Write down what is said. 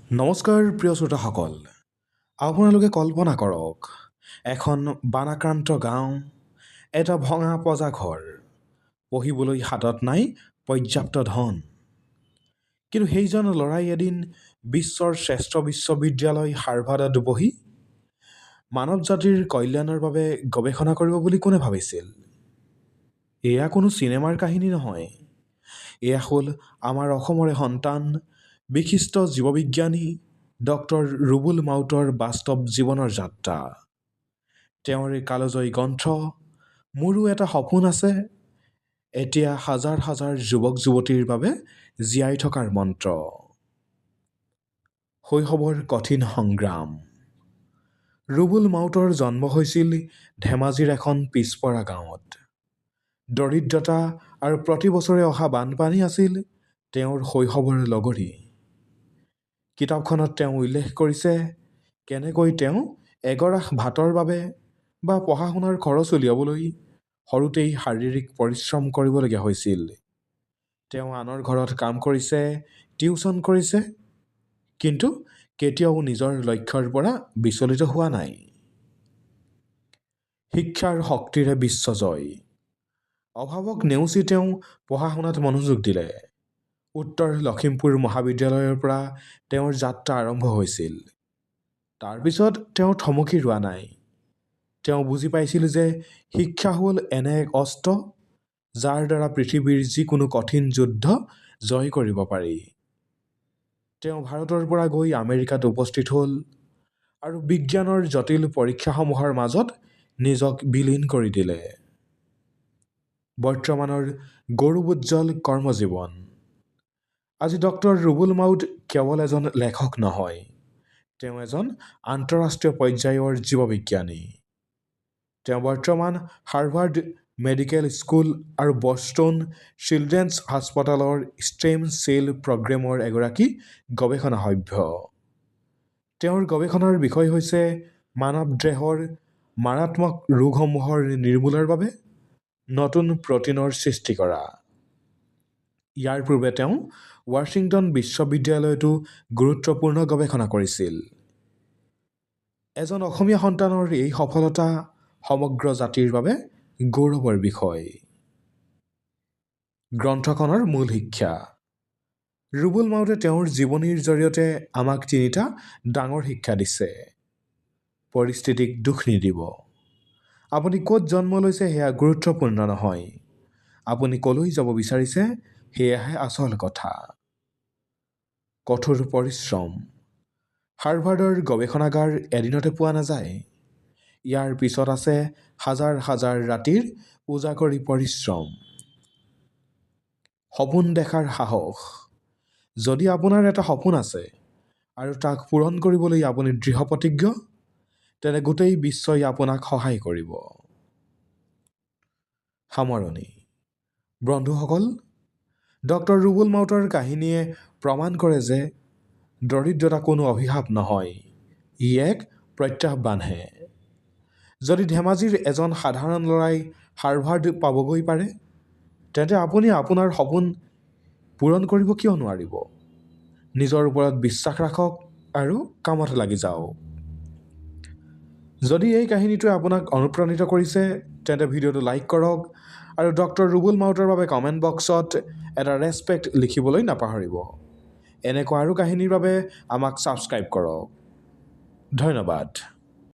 নমস্কাৰ প্ৰিয় শ্ৰোতাসকল, আপোনালোকে কল্পনা কৰক এখন বানাক্ৰান্ত গাঁও, এটা ভঙা পজা ঘৰ, পঢ়িবলৈ হাতত নাই পৰ্যাপ্ত ধন। কিন্তু সেইজন ল'ৰাই এদিন বিশ্বৰ শ্ৰেষ্ঠ বিশ্ববিদ্যালয় হাৰ্ভাৰ্ডত বহি মানৱ জাতিৰ কল্যাণৰ বাবে গৱেষণা কৰিব বুলি কোনে ভাবিছিল? এয়া কোনো চিনেমাৰ কাহিনী নহয়, এয়া হ'ল আমাৰ অসমৰে সন্তান বিশিষ্ট জীৱবিজ্ঞানী ডক্টৰ ৰুবুল মাউতৰ বাস্তৱ জীৱনৰ যাত্ৰা। তেওঁৰ এই কালজয়ী গ্ৰন্থ মোৰো এটা সপোন আছে, এতিয়া হাজাৰ হাজাৰ যুৱক যুৱতীৰ বাবে জীয়াই থকাৰ মন্ত্ৰ। শৈশৱৰ কঠিন সংগ্ৰাম। ৰুবুল মাউতৰ জন্ম হৈছিল ধেমাজিৰ এখন পিছপৰা গাঁৱত। দৰিদ্ৰতা আৰু প্ৰতি বছৰে অহা বানপানী আছিল তেওঁৰ শৈশৱৰ লগৰী। কিতাপখনত তেওঁ উল্লেখ কৰিছে কেনেকৈ তেওঁ এগৰাহ ভাতৰ বাবে বা পঢ়া শুনাৰ খৰচ উলিয়াবলৈ সৰুতেই শাৰীৰিক পৰিশ্ৰম কৰিবলগীয়া হৈছিল। তেওঁ আনৰ ঘৰত কাম কৰিছে, টিউচন কৰিছে, কিন্তু কেতিয়াও নিজৰ লক্ষ্যৰ পৰা বিচলিত হোৱা নাই। শিক্ষাৰ শক্তিৰে বিশ্বজয়। অভাৱক নেওচি তেওঁ পঢ়া শুনাত মনোযোগ দিলে। উত্তৰ লখিমপুৰ মহাবিদ্যালয়ৰ পৰা তেওঁৰ যাত্ৰা আৰম্ভ হৈছিল। তাৰপিছত তেওঁ থমকি ৰোৱা নাই। তেওঁ বুজি পাইছিল যে শিক্ষা হ'ল এনে এক অস্ত্ৰ যাৰ দ্বাৰা পৃথিৱীৰ যিকোনো কঠিন যুদ্ধ জয় কৰিব পাৰি। তেওঁ ভাৰতৰ পৰা গৈ আমেৰিকাত উপস্থিত হ'ল আৰু বিজ্ঞানৰ জটিল পৰীক্ষাসমূহৰ মাজত নিজক বিলীন কৰি দিলে। বৰ্তমানৰ গৌৰৱোজ্জ্বল কৰ্মজীৱন। আজি ডক্টৰ ৰুবুল মাউত কেৱল এজন লেখক নহয়, তেওঁ এজন আন্তঃৰাষ্ট্ৰীয় পৰ্যায়ৰ জীৱবিজ্ঞানী। তেওঁ বৰ্তমান হাৰ্ভাৰ্ড মেডিকেল স্কুল আৰু বষ্টন চিলড্ৰেন্স হাস্পতালৰ ষ্টেম চেল প্ৰগ্ৰেমৰ এগৰাকী গৱেষণা সভ্য। তেওঁৰ গৱেষণাৰ বিষয় হৈছে মানৱ দেহৰ মাৰাত্মক ৰোগসমূহৰ নিৰ্মূলৰ বাবে নতুন প্ৰটিনৰ সৃষ্টি কৰা। ইয়াৰ পূৰ্বে তেওঁ ৱাশ্বিংটন বিশ্ববিদ্যালয়তো গুৰুত্বপূৰ্ণ গৱেষণা কৰিছিল। এজন অসমীয়া সন্তানৰ এই সফলতা সমগ্ৰ জাতিৰ বাবে গৌৰৱৰ বিষয়। গ্ৰন্থখনৰ মূল শিক্ষা। ৰুবুল মাউতে তেওঁৰ জীৱনীৰ জৰিয়তে আমাক তিনিটা ডাঙৰ শিক্ষা দিছে। পৰিস্থিতিক দোষ নিদিব। আপুনি ক'ত জন্ম লৈছে সেয়া গুৰুত্বপূৰ্ণ নহয়, আপুনি ক'লৈ যাব বিচাৰিছে সেয়াহে আচল কথা। কঠোৰ পৰিশ্ৰম। হাৰ্ভাৰ্ডৰ গৱেষণাগাৰ এদিনতে পোৱা নাযায়। ইয়াৰ পিছত আছে হাজাৰ হাজাৰ ৰাতিৰ উজাগৰি পৰিশ্ৰম। সপোন দেখাৰ সাহস। যদি আপোনাৰ এটা সপোন আছে আৰু তাক পূৰণ কৰিবলৈ আপুনি দৃঢ়প্ৰতিজ্ঞ, তেন্তে গোটেই বিশ্বই আপোনাক সহায় কৰিব। সামৰণি। বন্ধুসকল, ডক্টৰ ৰুবুল মাউতৰ কাহিনীয়ে প্ৰমাণ কৰে যে দৰিদ্ৰতা কোনো অভিশাপ নহয়, ই এক প্ৰত্যাহ্বানহে। যদি ধেমাজিৰ এজন সাধাৰণ ল'ৰাই হাৰ্ভাৰ্ড পাবগৈ পাৰে, তেন্তে আপুনি আপোনাৰ সপোন পূৰণ কৰিব কিয় নোৱাৰিব? নিজৰ ওপৰত বিশ্বাস ৰাখক আৰু কামত লাগি যাওক। যদি এই কাহিনীটোৱে আপোনাক অনুপ্ৰাণিত কৰিছে, তেন্তে ভিডিঅ'টো লাইক কৰক আৰু ডক্টৰ ৰুবুল মাউতৰ বাবে কমেণ্ট বক্সত এটা ৰেছপেক্ট লিখিবলৈ নাপাহৰিব। এনেকুৱা আৰু কাহিনীৰ বাবে আমাক ছাবস্ক্ৰাইব কৰক। ধন্যবাদ।